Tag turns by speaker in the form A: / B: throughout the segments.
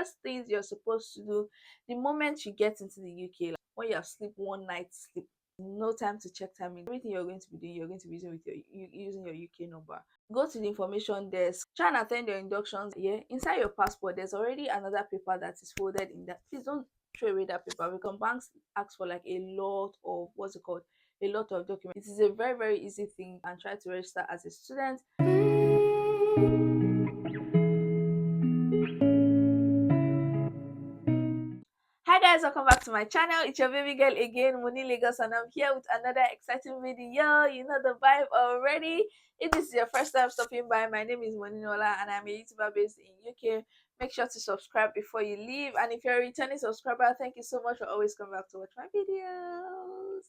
A: first things you're supposed to do the moment you get into the UK, like when you have sleep one night sleep, no time to check time. Everything you're going to be doing, you're going to be using with using your UK number. Go to the information desk, try and attend your inductions. Yeah, inside your passport, there's already another paper that is folded in that. Please don't throw away that paper because banks ask for like a lot of what's it called, a lot of documents. It is a very very easy thing, and try to register as a student. Hi guys, welcome back to my channel. It's your baby girl again, MonnyLagos, and I'm here with another exciting video. You know the vibe already. If this is your first time stopping by, my name is Moninola and I'm a YouTuber based in UK. Make sure to subscribe before you leave, and if you're a returning subscriber, thank you so much for always coming back to watch my videos.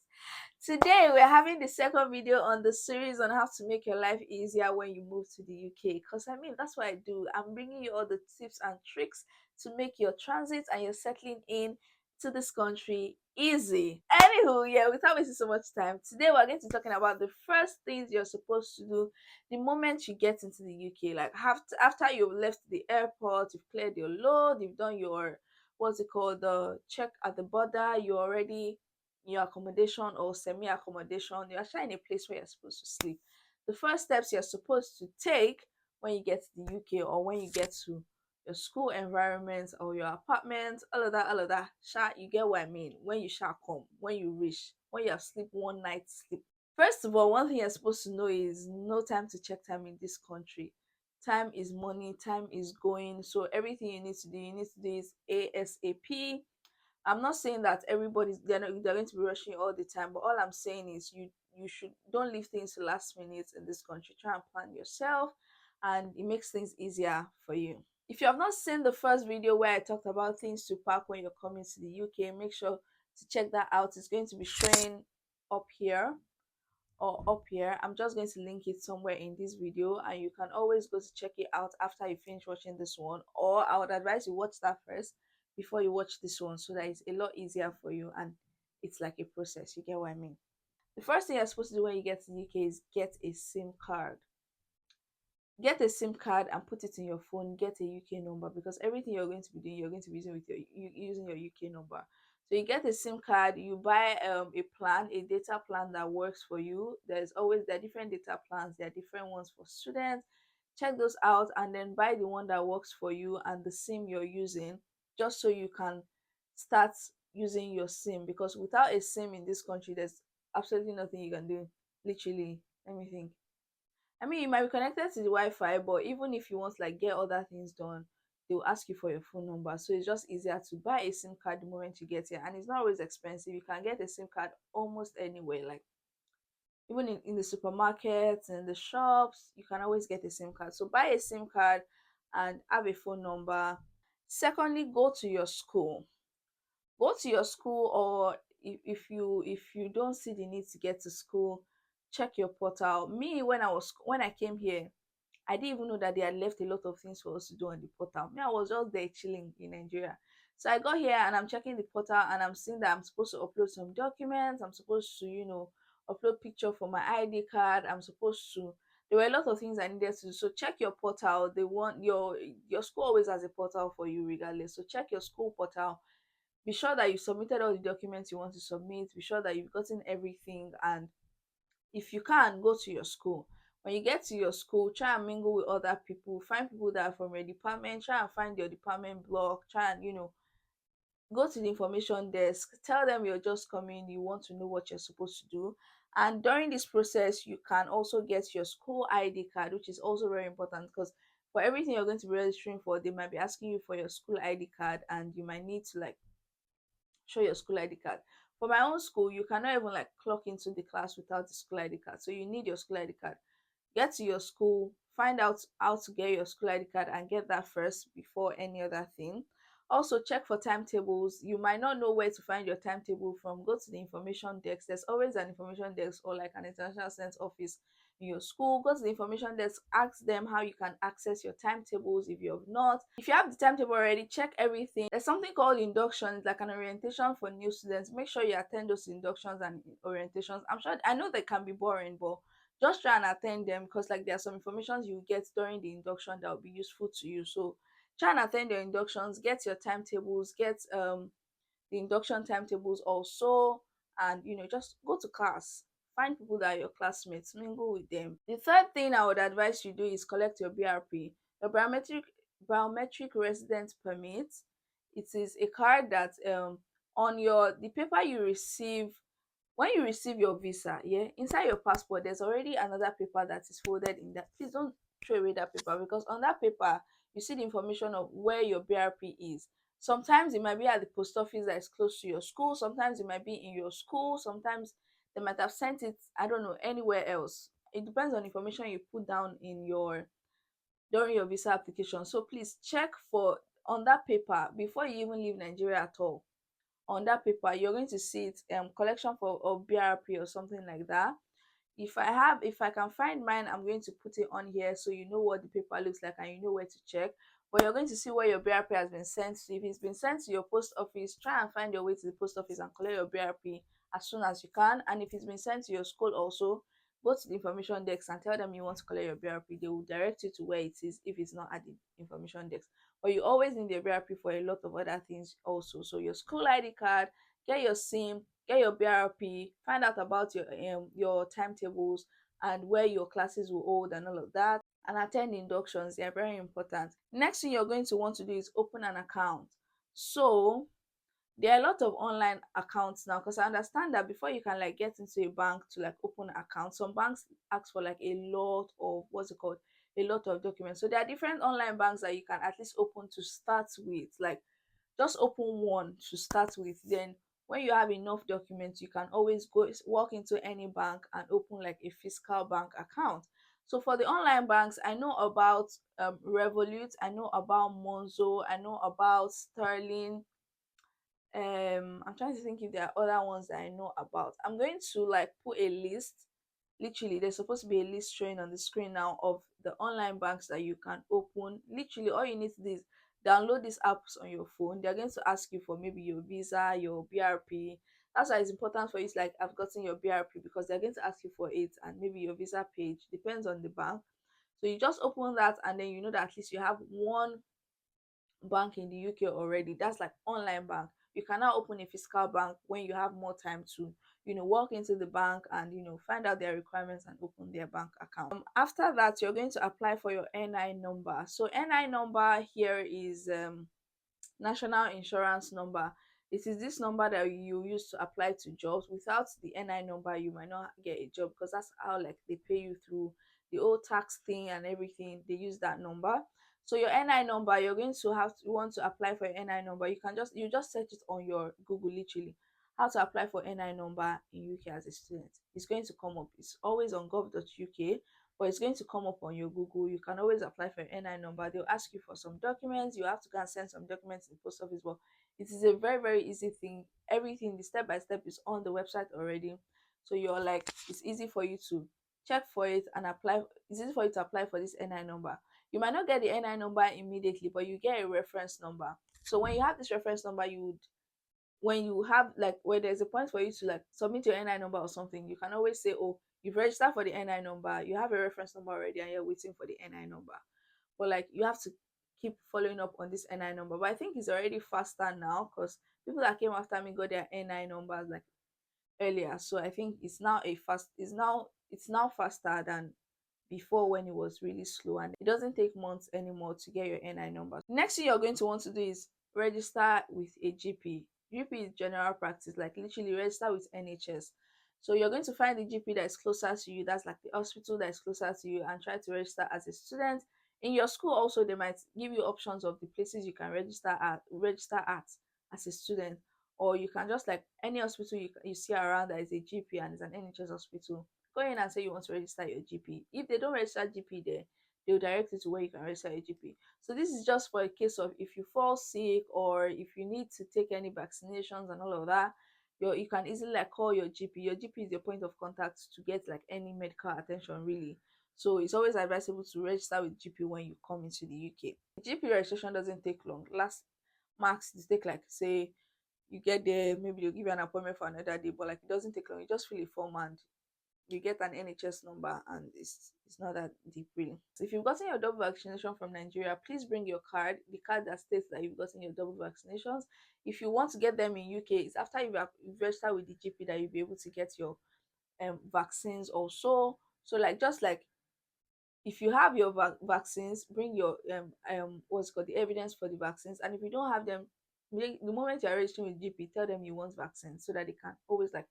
A: Today we're having the second video on the series on how to make your life easier when you move to the UK, because I mean that's what I do. I'm bringing you all the tips and tricks to make your transit and your settling in to this country easy. Anywho, yeah, without wasting so much time, today we're going to be talking about the first things you're supposed to do the moment you get into the UK. Like after you've left the airport, you've cleared your load, you've done your what's it called, the check at the border, you're already in your accommodation or semi-accommodation, you're actually in a place where you're supposed to sleep. The first steps you're supposed to take when you get to the UK, or when you get to your school environment or your apartment, all of that. You get what I mean? When you shall come, when you reach, when you have sleep one night sleep. First of all, one thing you're supposed to know is no time to check time in this country. Time is money, time is going. So everything you need to do is ASAP. I'm not saying that they're going to be rushing all the time, but all I'm saying is you should don't leave things to last minute in this country. Try and plan yourself, and it makes things easier for you. If you have not seen the first video where I talked about things to pack when you're coming to the UK, make sure to check that out. It's going to be showing up here or up here. I'm just going to link it somewhere in this video, and you can always go to check it out after you finish watching this one, or I would advise you watch that first before you watch this one, so that it's a lot easier for you and it's like a process. You get what I mean? The first thing you're supposed to do when you get to the UK is get a SIM card. Get a SIM card and put it in your phone. Get a UK number, because everything you're going to be doing, you're going to be using with using your UK number. So you get a SIM card, you buy a plan, a data plan that works for you. There are different data plans, there are different ones for students. Check those out and then buy the one that works for you and the SIM you're using, just so you can start using your SIM, because without a SIM in this country, there's absolutely nothing you can do. Literally, let me think. I mean, you might be connected to the Wi-Fi, but even if you want to like get other things done, they'll ask you for your phone number. So it's just easier to buy a SIM card the moment you get here, and it's not always expensive. You can get a SIM card almost anywhere, like even in the supermarkets and the shops, you can always get a SIM card. So buy a SIM card and have a phone number. Secondly, go to your school. Go to your school, or if you don't see the need to get to school, check your portal. Me, when I came here, I didn't even know that they had left a lot of things for us to do on the portal. Me, I was just there chilling in Nigeria. So I got here and I'm checking the portal and I'm seeing that I'm supposed to upload some documents. I'm supposed to, upload picture for my ID card. There were a lot of things I needed to do. So check your portal. They want your school always has a portal for you regardless. So check your school portal. Be sure that you submitted all the documents you want to submit. Be sure that you've gotten everything, and if you can, go to your school. When you get to your school, try and mingle with other people. Find people that are from your department. Try and find your department block. Try and go to the information desk. Tell them you're just coming, you want to know what you're supposed to do. And during this process, you can also get your school ID card, which is also very important, because for everything you're going to be registering for, they might be asking you for your school ID card, and you might need to like show your school ID card. For my own school, you cannot even like clock into the class without the school ID card. So you need your school ID card. Get to your school, find out how to get your school ID card and get that first before any other thing. Also, check for timetables. You might not know where to find your timetable from. Go to the information desk. There's always an information desk or like an international sense office in your school. Go to the information desk, ask them how you can access your timetables if you have not. If you have the timetable already, check everything. There's something called inductions, like an orientation for new students. Make sure you attend those inductions and orientations. I know they can be boring, but just try and attend them, because like there are some information you get during the induction that will be useful to you. So try and attend your inductions, get your timetables, get the induction timetables also, and just go to class, find people that are your classmates, mingle with them. The third thing I would advise you do is collect your BRP, your biometric residence permit. It is a card that on your the paper you receive when you receive your visa, yeah, inside your passport there's already another paper that is folded in that. Please don't throw away that paper, because on that paper you see the information of where your BRP is. Sometimes it might be at the post office that is close to your school, sometimes it might be in your school, sometimes they might have sent it, I don't know, anywhere else. It depends on the information you put down in your during your visa application. So please check for on that paper before you even leave Nigeria at all. On that paper you're going to see it, collection for of BRP or something like that. If I can find mine, I'm going to put it on here so you know what the paper looks like and you know where to check. But you're going to see where your BRP has been sent to. If it's been sent to your post office, try and find your way to the post office and collect your BRP as soon as you can. And if it's been sent to your school also, go to the information desk and tell them you want to collect your BRP. They will direct you to where it is if it's not at the information desk. But you always need your BRP for a lot of other things also. So your school ID card, get your SIM, get your BRP, find out about your timetables and where your classes will hold and all of that, and attend inductions. They are very important. Next thing you're going to want to do is open an account. So there are a lot of online accounts now, because I understand that before you can like get into a bank to like open an account, some banks ask for like a lot of what's it called, a lot of documents. So there are different online banks that you can at least open to start with, like just open one to start with. Then when you have enough documents, you can always go walk into any bank and open like a physical bank account. So for the online banks, I know about Revolut, I know about Monzo, I know about Sterling. I'm trying to think if there are other ones that I know about. I'm going to like put a list. Literally, there's supposed to be a list showing on the screen now of the online banks that you can open. Literally, all you need to do is download these apps on your phone. They're going to ask you for maybe your visa, your BRP. That's why it's important for you to like have gotten your BRP, because they're going to ask you for it, and maybe your visa page depends on the bank. So you just open that, and then you know that at least you have one bank in the UK already. That's like online bank. You can now open a physical bank when you have more time to, walk into the bank and find out their requirements and open their bank account. After that, you're going to apply for your NI number. So NI number here is national insurance number. It is this number that you use to apply to jobs. Without the NI number, you might not get a job, because that's how like they pay you through the old tax thing and everything. They use that number. So your NI number, you're going to have to want to apply for your NI number. You just search it on your Google, literally. How to apply for NI number in UK as a student. It's going to come up. It's always on gov.uk, but it's going to come up on your Google. You can always apply for your NI number. They'll ask you for some documents. You have to go and send some documents to the post office. But it is a very, very easy thing. Everything, the step by step, is on the website already. So you're like, it's easy for you to check for it and apply. It's easy for you to apply for this NI number. You might not get the NI number immediately, but you get a reference number. So when you have this reference number, you would when you have like where there's a point for you to like submit your NI number or something, you can always say, oh, you've registered for the NI number, you have a reference number already, and you're waiting for the NI number. But like you have to keep following up on this NI number. But I think it's already faster now, because people that came after me got their NI numbers like earlier. So I think it's now faster than before, when it was really slow, and it doesn't take months anymore to get your NI number. Next thing you're going to want to do is register with a GP. GP is general practice, like literally register with NHS. So you're going to find the GP that is closer to you, that's like the hospital that is closer to you, and try to register as a student. In your school also, they might give you options of the places you can register at as a student. Or you can just like any hospital you see around that is a GP and is an NHS hospital, go in and say you want to register your GP. If they don't register GP there, they'll direct you to where you can register your GP. So this is just for a case of if you fall sick or if you need to take any vaccinations and all of that, you can easily like call your GP. Your GP is your point of contact to get like any medical attention really. So it's always advisable to register with GP when you come into the UK. GP registration doesn't take long. Last max it take like say you get there, maybe they'll give you an appointment for another day, but like it doesn't take long. You just fill a form and you get an NHS number, and it's not that deep really. So if you've gotten your double vaccination from Nigeria, please bring your card, the card that states that you've gotten your double vaccinations. If you want to get them in UK, it's after you've registered with the GP that you'll be able to get your vaccines also. So like just like if you have your vaccines, bring your what's called the evidence for the vaccines. And if you don't have them, the moment you're registering with GP, tell them you want vaccines so that they can always like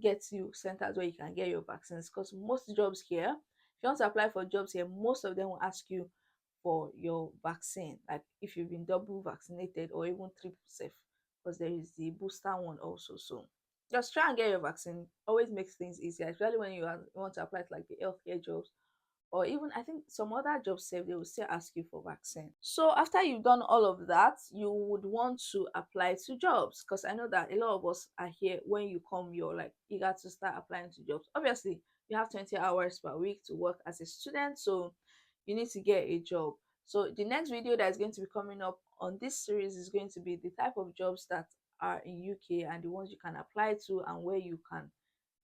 A: get you centers where you can get your vaccines. Because most jobs here, if you want to apply for jobs here, most of them will ask you for your vaccine, like if you've been double vaccinated or even triple safe, because there is the booster one also. So just try and get your vaccine. Always makes things easier, especially when you want to apply to like the healthcare jobs, or even I think some other jobs say they will still ask you for vaccine. So after you've done all of that, you would want to apply to jobs, because I know that a lot of us are here. When you come, you're like eager to start applying to jobs. Obviously, you have 20 hours per week to work as a student, so you need to get a job. So the next video that is going to be coming up on this series is going to be the type of jobs that are in UK and the ones you can apply to and where you can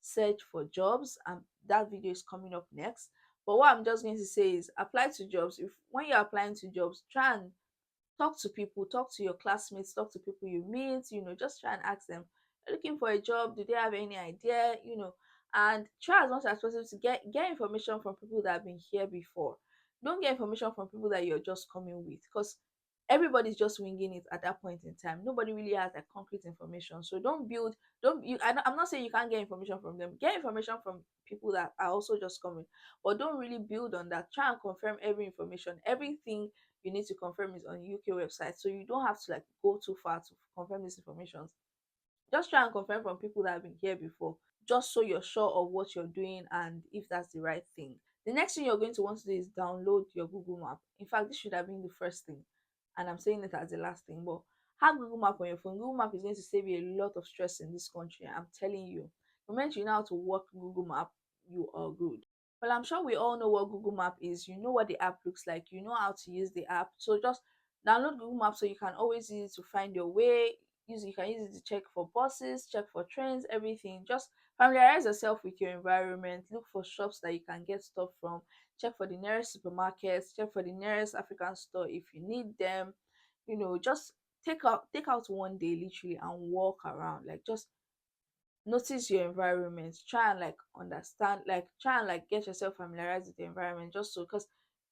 A: search for jobs. And that video is coming up next. But what I'm just going to say is apply to jobs. If when you're applying to jobs, try and talk to people, talk to your classmates, talk to people you meet, just try and ask them, looking for a job, do they have any idea, and try as much as possible to get information from people that have been here before. Don't get information from people that you're just coming with, because everybody's just winging it at that point in time. Nobody really has like concrete information. So don't you I'm not saying you can't get information from them. Get information from people that are also just coming, but don't really build on that. Try and confirm every information. Everything you need to confirm is on UK website, so you don't have to like go too far to confirm this information. Just try and confirm from people that have been here before, just so you're sure of what you're doing and if that's the right thing. The next thing you're going to want to do is download your Google Map. In fact, this should have been the first thing, and I'm saying it as the last thing, but have Google Map on your phone. Google Map is going to save you a lot of stress in this country. I'm telling you. The moment you know how to work Google Map, you are good. Well, I'm sure we all know what Google Map is. You know what the app looks like. You know how to use the app. So just download Google Maps so you can always use it to find your way. You can use it to check for buses, check for trains, everything. Just familiarize yourself with your environment. Look for shops that you can get stuff from. Check for the nearest supermarkets. Check for the nearest African store if you need them. Just take out one day literally and walk around. Like just notice your environment, try and like understand, like try and like get yourself familiarized with the environment, just so, because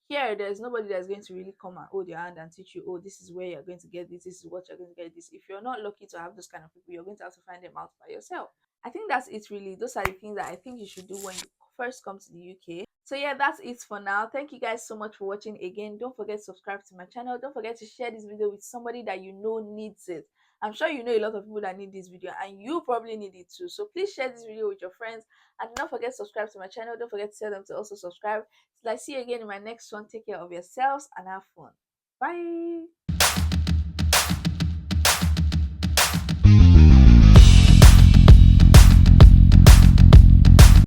A: here there's nobody that's going to really come and hold your hand and teach you, oh, this is where you're going to get this is what you're going to get this. If you're not lucky to have those kind of people, you're going to have to find them out by yourself. I think that's it really. Those are the things that I think you should do when you first come to the UK. So yeah, that's it for now. Thank you guys so much for watching. Again, don't forget to subscribe to my channel. Don't forget to share this video with somebody that you know needs it. I'm sure you know a lot of people that need this video, and you probably need it too. So please share this video with your friends, and don't forget to subscribe to my channel. Don't forget to tell them to also subscribe. Till I see you again in my next one, take care of yourselves and have fun. Bye.